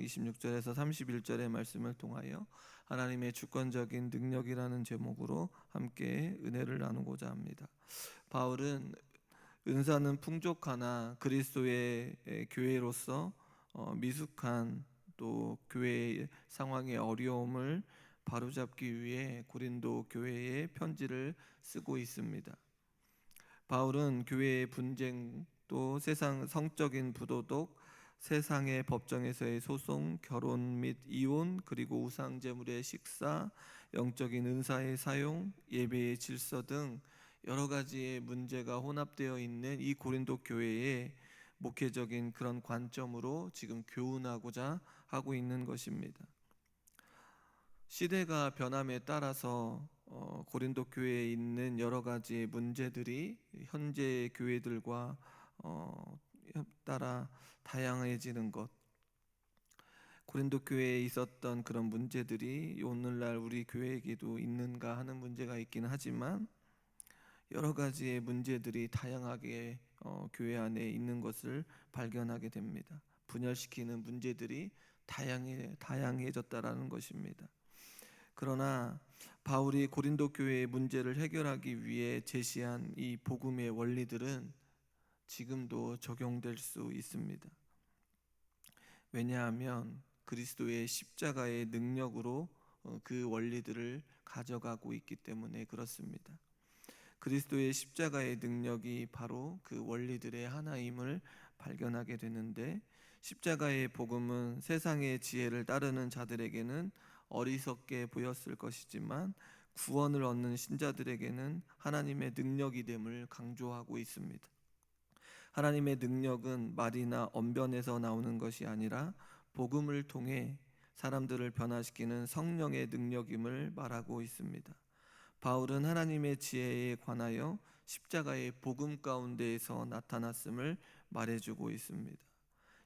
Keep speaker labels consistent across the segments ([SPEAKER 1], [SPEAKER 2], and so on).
[SPEAKER 1] 26절에서 31절의 말씀을 통하여 하나님의 주권적인 능력이라는 제목으로 함께 은혜를 나누고자 합니다. 바울은 은사는 풍족하나 그리스도의 교회로서 미숙한 또 교회의 상황의 어려움을 바로잡기 위해 고린도 교회에 편지를 쓰고 있습니다. 바울은 교회의 분쟁, 또 세상 성적인 부도덕, 세상의 법정에서의 소송, 결혼 및 이혼, 그리고 우상 제물의 식사, 영적인 은사의 사용, 예배의 질서 등 여러 가지의 문제가 혼합되어 있는 이 고린도 교회의 목회적인 그런 관점으로 지금 교훈하고자 하고 있는 것입니다. 시대가 변함에 따라서 고린도 교회에 있는 여러 가지 문제들이 현재 교회들과 따라 다양해지는 것, 고린도 교회에 있었던 그런 문제들이 오늘날 우리 교회에게도 있는가 하는 문제가 있긴 하지만 여러 가지의 문제들이 다양하게 교회 안에 있는 것을 발견하게 됩니다. 분열시키는 문제들이 다양해졌다라는 것입니다. 그러나 바울이 고린도 교회의 문제를 해결하기 위해 제시한 이 복음의 원리들은 지금도 적용될 수 있습니다. 왜냐하면 그리스도의 십자가의 능력으로 그 원리들을 가져가고 있기 때문에 그렇습니다. 그리스도의 십자가의 능력이 바로 그 원리들의 하나임을 발견하게 되는데, 십자가의 복음은 세상의 지혜를 따르는 자들에게는 어리석게 보였을 것이지만 구원을 얻는 신자들에게는 하나님의 능력이 됨을 강조하고 있습니다. 하나님의 능력은 말이나 언변에서 나오는 것이 아니라 복음을 통해 사람들을 변화시키는 성령의 능력임을 말하고 있습니다. 바울은 하나님의 지혜에 관하여 십자가의 복음 가운데에서 나타났음을 말해주고 있습니다.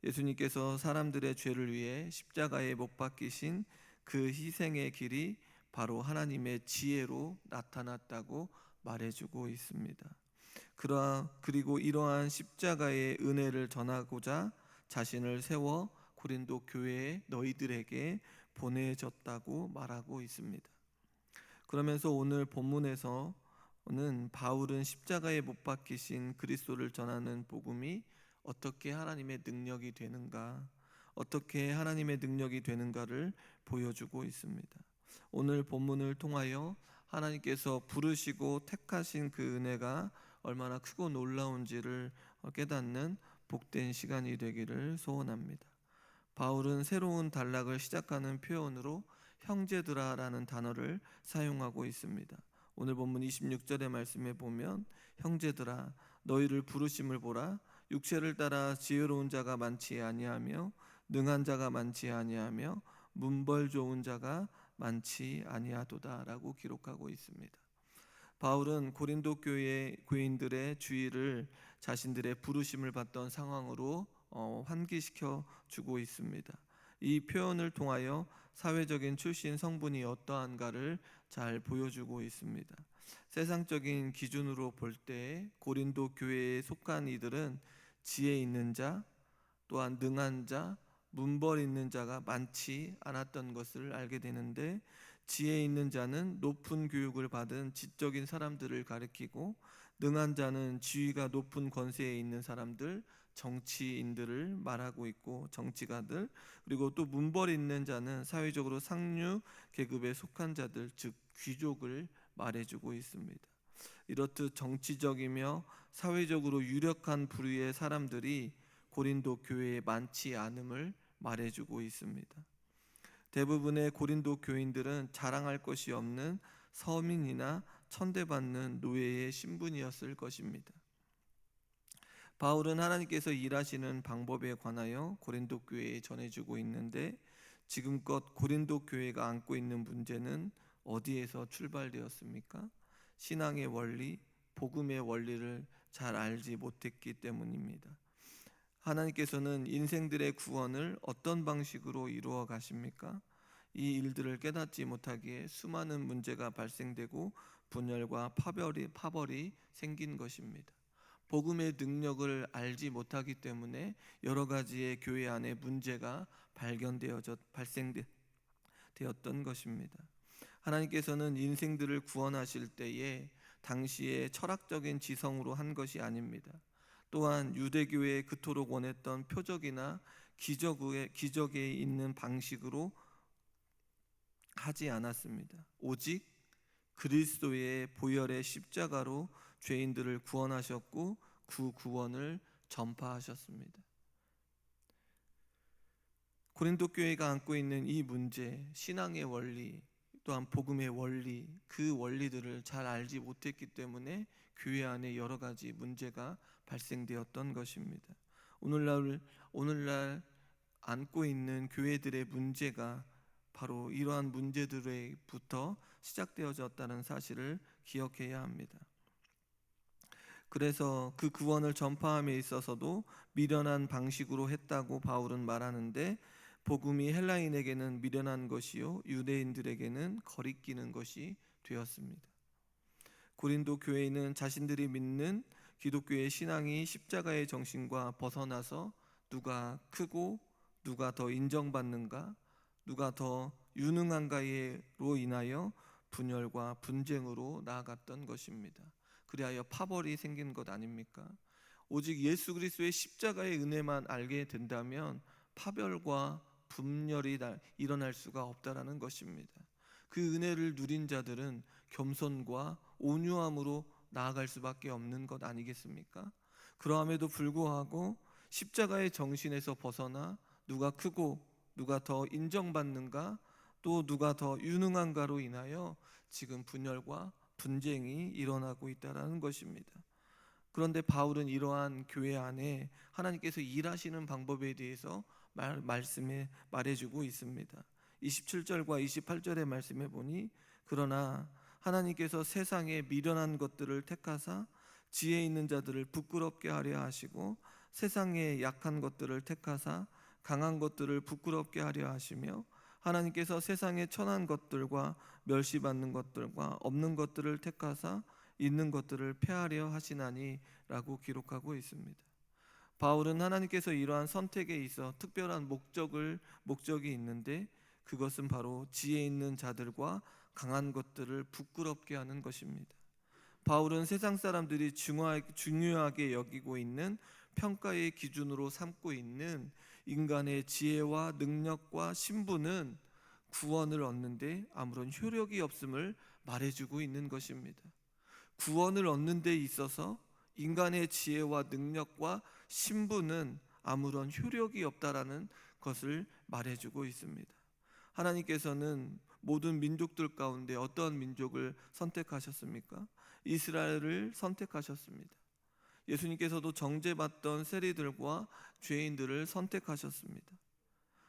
[SPEAKER 1] 예수님께서 사람들의 죄를 위해 십자가에 못 박히신 그 희생의 길이 바로 하나님의 지혜로 나타났다고 말해주고 있습니다. 그리고 이러한 십자가의 은혜를 전하고자 자신을 세워 고린도 교회에 너희들에게 보내졌다고 말하고 있습니다. 그러면서 오늘 본문에서는 바울은 십자가에 못 박히신 그리스도를 전하는 복음이 어떻게 하나님의 능력이 되는가, 어떻게 하나님의 능력이 되는가를 보여주고 있습니다. 오늘 본문을 통하여 하나님께서 부르시고 택하신 그 은혜가 얼마나 크고 놀라운지를 깨닫는 복된 시간이 되기를 소원합니다. 바울은 새로운 단락을 시작하는 표현으로 형제들아라는 단어를 사용하고 있습니다. 오늘 본문 26절의 말씀에 보면 형제들아 너희를 부르심을 보라, 육체를 따라 지혜로운 자가 많지 아니하며 능한 자가 많지 아니하며 문벌 좋은 자가 많지 아니하도다 라고 기록하고 있습니다. 바울은 고린도 교회 교인들의 주의를 자신들의 부르심을 받던 상황으로 환기시켜 주고 있습니다. 이 표현을 통하여 사회적인 출신 성분이 어떠한가를 잘 보여주고 있습니다. 세상적인 기준으로 볼 때 고린도 교회에 속한 이들은 지혜 있는 자, 또한 능한 자, 문벌 있는 자가 많지 않았던 것을 알게 되는데, 지혜 있는 자는 높은 교육을 받은 지적인 사람들을 가리키고, 능한 자는 지위가 높은 권세에 있는 사람들, 정치인들을 말하고 있고, 정치가들, 그리고 또 문벌 있는 자는 사회적으로 상류 계급에 속한 자들, 즉 귀족을 말해주고 있습니다. 이렇듯 정치적이며 사회적으로 유력한 부류의 사람들이 고린도 교회에 많지 않음을 말해주고 있습니다. 대부분의 고린도 교인들은 자랑할 것이 없는 서민이나 천대받는 노예의 신분이었을 것입니다. 바울은 하나님께서 일하시는 방법에 관하여 고린도 교회에 전해주고 있는데, 지금껏 고린도 교회가 안고 있는 문제는 어디에서 출발되었습니까? 신앙의 원리, 복음의 원리를 잘 알지 못했기 때문입니다. 하나님께서는 인생들의 구원을 어떤 방식으로 이루어 가십니까? 이 일들을 깨닫지 못하기에 수많은 문제가 발생되고 분열과 파벌이 생긴 것입니다. 복음의 능력을 알지 못하기 때문에 여러 가지의 교회 안에 문제가 발생되었던 것입니다. 하나님께서는 인생들을 구원하실 때에 당시에 철학적인 지성으로 한 것이 아닙니다. 또한 유대교에 그토록 원했던 표적이나 기적에 있는 방식으로 하지 않았습니다. 오직 그리스도의 보혈의 십자가로 죄인들을 구원하셨고 그 구원을 전파하셨습니다. 고린도 교회가 안고 있는 이 문제, 신앙의 원리, 또한 복음의 원리, 그 원리들을 잘 알지 못했기 때문에 교회 안에 여러 가지 문제가 발생되었던 것입니다. 오늘날 안고 있는 교회들의 문제가 바로 이러한 문제들로부터 시작되어졌다는 사실을 기억해야 합니다. 그래서 그 구원을 전파함에 있어서도 미련한 방식으로 했다고 바울은 말하는데, 복음이 헬라인에게는 미련한 것이요 유대인들에게는 거리끼는 것이 되었습니다. 고린도 교회는 자신들이 믿는 기독교의 신앙이 십자가의 정신과 벗어나서 누가 크고 누가 더 인정받는가, 누가 더 유능한가로 인하여 분열과 분쟁으로 나아갔던 것입니다. 그리하여 파벌이 생긴 것 아닙니까? 오직 예수 그리스도의 십자가의 은혜만 알게 된다면 파별과 분열이 일어날 수가 없다라는 것입니다. 그 은혜를 누린 자들은 겸손과 온유함으로 나아갈 수밖에 없는 것 아니겠습니까? 그러함에도 불구하고 십자가의 정신에서 벗어나 누가 크고 누가 더 인정받는가, 또 누가 더 유능한가로 인하여 지금 분열과 분쟁이 일어나고 있다는 것입니다. 그런데 바울은 이러한 교회 안에 하나님께서 일하시는 방법에 대해서 말씀에 말해주고 있습니다. 27절과 28절의 말씀에 보니, 그러나 하나님께서 세상에 미련한 것들을 택하사 지혜 있는 자들을 부끄럽게 하려 하시고, 세상에 약한 것들을 택하사 강한 것들을 부끄럽게 하려 하시며, 하나님께서 세상에 천한 것들과 멸시받는 것들과 없는 것들을 택하사 있는 것들을 폐하려 하시나니 라고 기록하고 있습니다. 바울은 하나님께서 이러한 선택에 있어 특별한 목적이 있는데, 그것은 바로 지혜 있는 자들과 강한 것들을 부끄럽게 하는 것입니다. 바울은 세상 사람들이 중요하게 여기고 있는 평가의 기준으로 삼고 있는 인간의 지혜와 능력과 신분은 구원을 얻는데 아무런 효력이 없음을 말해주고 있는 것입니다. 구원을 얻는 데 있어서 인간의 지혜와 능력과 신분은 아무런 효력이 없다라는 것을 말해주고 있습니다. 하나님께서는 모든 민족들 가운데 어떤 민족을 선택하셨습니까? 이스라엘을 선택하셨습니다. 예수님께서도 정죄받던 세리들과 죄인들을 선택하셨습니다.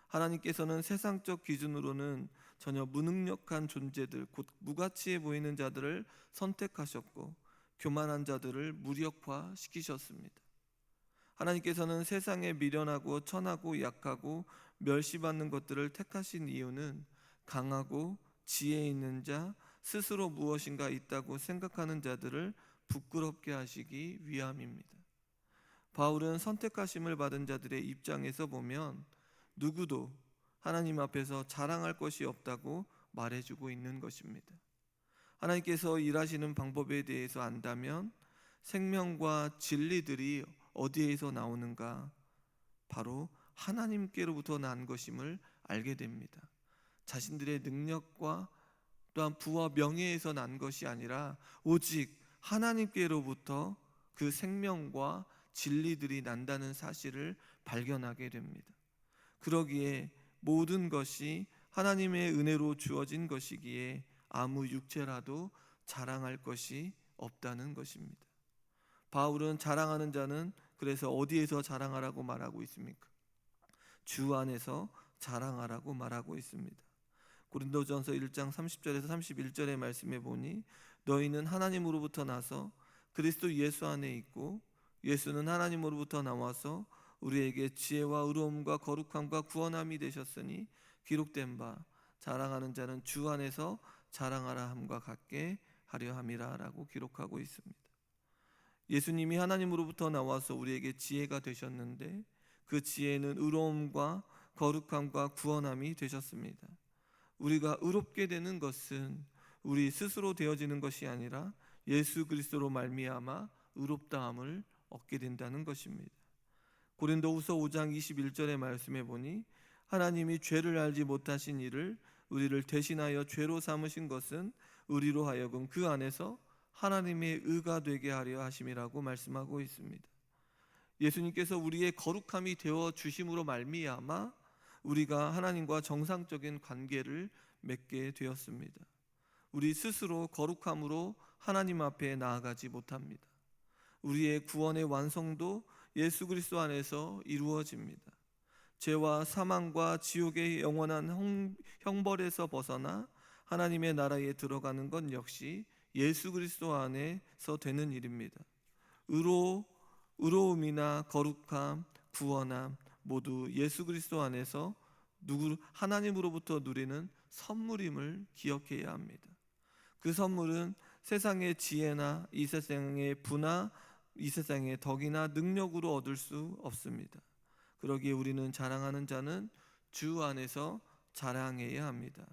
[SPEAKER 1] 하나님께서는 세상적 기준으로는 전혀 무능력한 존재들, 곧 무가치해 보이는 자들을 선택하셨고, 교만한 자들을 무력화시키셨습니다. 하나님께서는 세상에 미련하고 천하고 약하고 멸시받는 것들을 택하신 이유는 강하고 지혜 있는 자, 스스로 무엇인가 있다고 생각하는 자들을 부끄럽게 하시기 위함입니다. 바울은 선택하심을 받은 자들의 입장에서 보면 누구도 하나님 앞에서 자랑할 것이 없다고 말해주고 있는 것입니다. 하나님께서 일하시는 방법에 대해서 안다면 생명과 진리들이 어디에서 나오는가? 바로 하나님께로부터 난 것임을 알게 됩니다. 자신들의 능력과 또한 부와 명예에서 난 것이 아니라 오직 하나님께로부터 그 생명과 진리들이 난다는 사실을 발견하게 됩니다. 그러기에 모든 것이 하나님의 은혜로 주어진 것이기에 아무 육체라도 자랑할 것이 없다는 것입니다. 바울은 자랑하는 자는 그래서 어디에서 자랑하라고 말하고 있습니까? 주 안에서 자랑하라고 말하고 있습니다. 고린도전서 1장 30절에서 31절의 말씀에 보니, 너희는 하나님으로부터 나서 그리스도 예수 안에 있고 예수는 하나님으로부터 나와서 우리에게 지혜와 의로움과 거룩함과 구원함이 되셨으니 기록된 바 자랑하는 자는 주 안에서 자랑하라 함과 같게 하려 함이라 라고 기록하고 있습니다. 예수님이 하나님으로부터 나와서 우리에게 지혜가 되셨는데 그 지혜는 의로움과 거룩함과 구원함이 되셨습니다. 우리가 의롭게 되는 것은 우리 스스로 되어지는 것이 아니라 예수 그리스도로 말미암아 의롭다함을 얻게 된다는 것입니다. 고린도후서 5장 21절의 말씀에 보니 하나님이 죄를 알지 못하신 이를 우리를 대신하여 죄로 삼으신 것은 우리로 하여금 그 안에서 하나님의 의가 되게 하려 하심이라고 말씀하고 있습니다. 예수님께서 우리의 거룩함이 되어 주심으로 말미암아 우리가 하나님과 정상적인 관계를 맺게 되었습니다. 우리 스스로 거룩함으로 하나님 앞에 나아가지 못합니다. 우리의 구원의 완성도 예수 그리스도 안에서 이루어집니다. 죄와 사망과 지옥의 영원한 형벌에서 벗어나 하나님의 나라에 들어가는 건 역시 예수 그리스도 안에서 되는 일입니다. 의로움이나 거룩함, 구원함 모두 예수 그리스도 안에서 하나님으로부터 누리는 선물임을 기억해야 합니다. 그 선물은 세상의 지혜나 이 세상의 부나 이 세상의 덕이나 능력으로 얻을 수 없습니다. 그러기에 우리는 자랑하는 자는 주 안에서 자랑해야 합니다.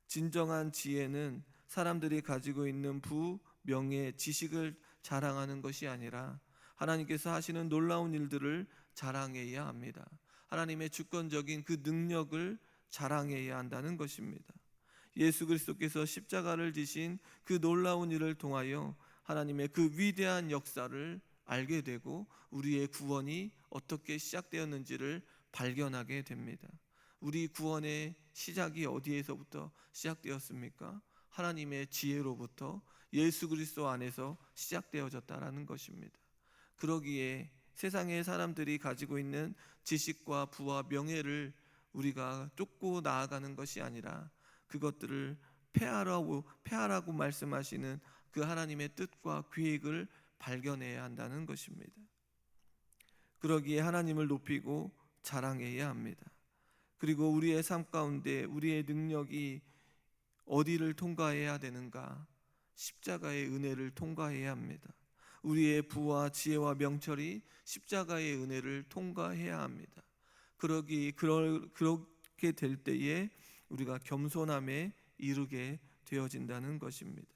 [SPEAKER 1] 진정한 지혜는 사람들이 가지고 있는 부, 명예, 지식을 자랑하는 것이 아니라 하나님께서 하시는 놀라운 일들을 자랑해야 합니다. 하나님의 주권적인 그 능력을 자랑해야 한다는 것입니다. 예수 그리스도께서 십자가를 지신 그 놀라운 일을 통하여 하나님의 그 위대한 역사를 알게 되고 우리의 구원이 어떻게 시작되었는지를 발견하게 됩니다. 우리 구원의 시작이 어디에서부터 시작되었습니까? 하나님의 지혜로부터 예수 그리스도 안에서 시작되어졌다라는 것입니다. 그러기에 세상의 사람들이 가지고 있는 지식과 부와 명예를 우리가 쫓고 나아가는 것이 아니라 그것들을 폐하라고 말씀하시는 그 하나님의 뜻과 계획을 발견해야 한다는 것입니다. 그러기에 하나님을 높이고 자랑해야 합니다. 그리고 우리의 삶 가운데 우리의 능력이 어디를 통과해야 되는가? 십자가의 은혜를 통과해야 합니다. 우리의 부와 지혜와 명철이 십자가의 은혜를 통과해야 합니다. 그렇게 될 때에 우리가 겸손함에 이르게 되어진다는 것입니다.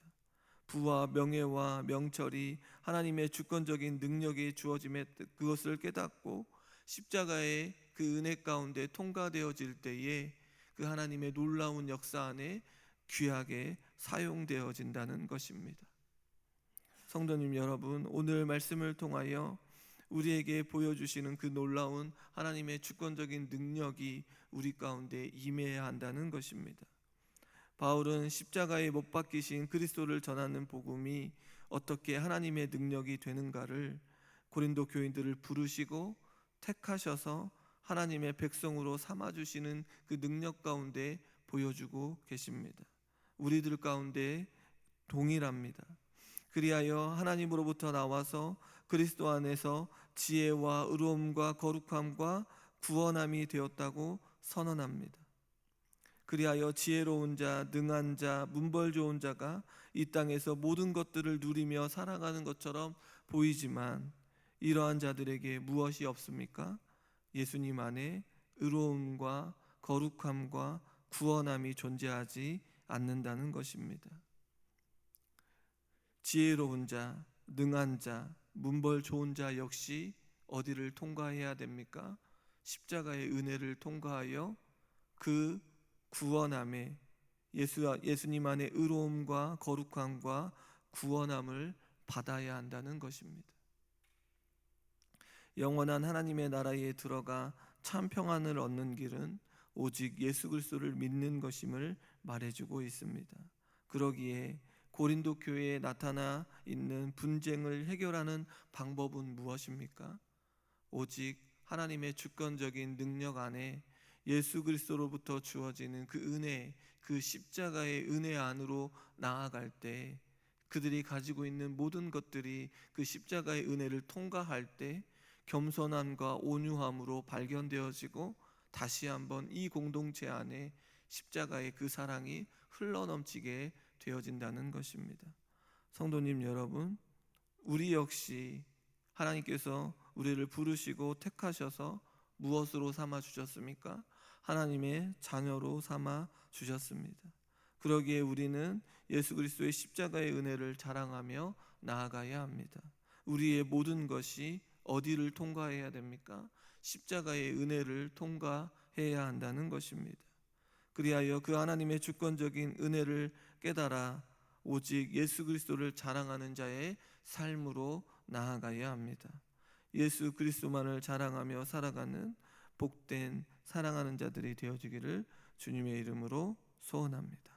[SPEAKER 1] 부와 명예와 명철이 하나님의 주권적인 능력이 주어짐에 그것을 깨닫고 십자가의 그 은혜 가운데 통과되어질 때에 그 하나님의 놀라운 역사 안에 귀하게 사용되어진다는 것입니다. 성도님 여러분, 오늘 말씀을 통하여 우리에게 보여주시는 그 놀라운 하나님의 주권적인 능력이 우리 가운데 임해야 한다는 것입니다. 바울은 십자가에 못 박히신 그리스도를 전하는 복음이 어떻게 하나님의 능력이 되는가를 고린도 교인들을 부르시고 택하셔서 하나님의 백성으로 삼아주시는 그 능력 가운데 보여주고 계십니다. 우리들 가운데 동일합니다. 그리하여 하나님으로부터 나와서 그리스도 안에서 지혜와 의로움과 거룩함과 구원함이 되었다고 선언합니다. 그리하여 지혜로운 자, 능한 자, 문벌 좋은 자가 이 땅에서 모든 것들을 누리며 살아가는 것처럼 보이지만 이러한 자들에게 무엇이 없습니까? 예수님 안에 의로움과 거룩함과 구원함이 존재하지 않는다는 것입니다. 지혜로운 자, 능한 자, 문벌 좋은 자 역시 어디를 통과해야 됩니까? 십자가의 은혜를 통과하여 그 구원함에 예수님 안에 의로움과 거룩함과 구원함을 받아야 한다는 것입니다. 영원한 하나님의 나라에 들어가 참 평안을 얻는 길은 오직 예수 그리스도를 믿는 것임을 말해주고 있습니다. 그러기에 고린도 교회에 나타나 있는 분쟁을 해결하는 방법은 무엇입니까? 오직 하나님의 주권적인 능력 안에 예수 그리스도로부터 주어지는 그 은혜, 그 십자가의 은혜 안으로 나아갈 때 그들이 가지고 있는 모든 것들이 그 십자가의 은혜를 통과할 때 겸손함과 온유함으로 발견되어지고 다시 한번 이 공동체 안에 십자가의 그 사랑이 흘러넘치게 되어진다는 것입니다. 성도님 여러분, 우리 역시 하나님께서 우리를 부르시고 택하셔서 무엇으로 삼아 주셨습니까? 하나님의 자녀로 삼아 주셨습니다. 그러기에 우리는 예수 그리스도의 십자가의 은혜를 자랑하며 나아가야 합니다. 우리의 모든 것이 어디를 통과해야 됩니까? 십자가의 은혜를 통과해야 한다는 것입니다. 그리하여 그 하나님의 주권적인 은혜를 깨달아 오직 예수 그리스도를 자랑하는 자의 삶으로 나아가야 합니다. 예수 그리스도만을 자랑하며 살아가는 복된 사랑하는 자들이 되어지기를 주님의 이름으로 소원합니다.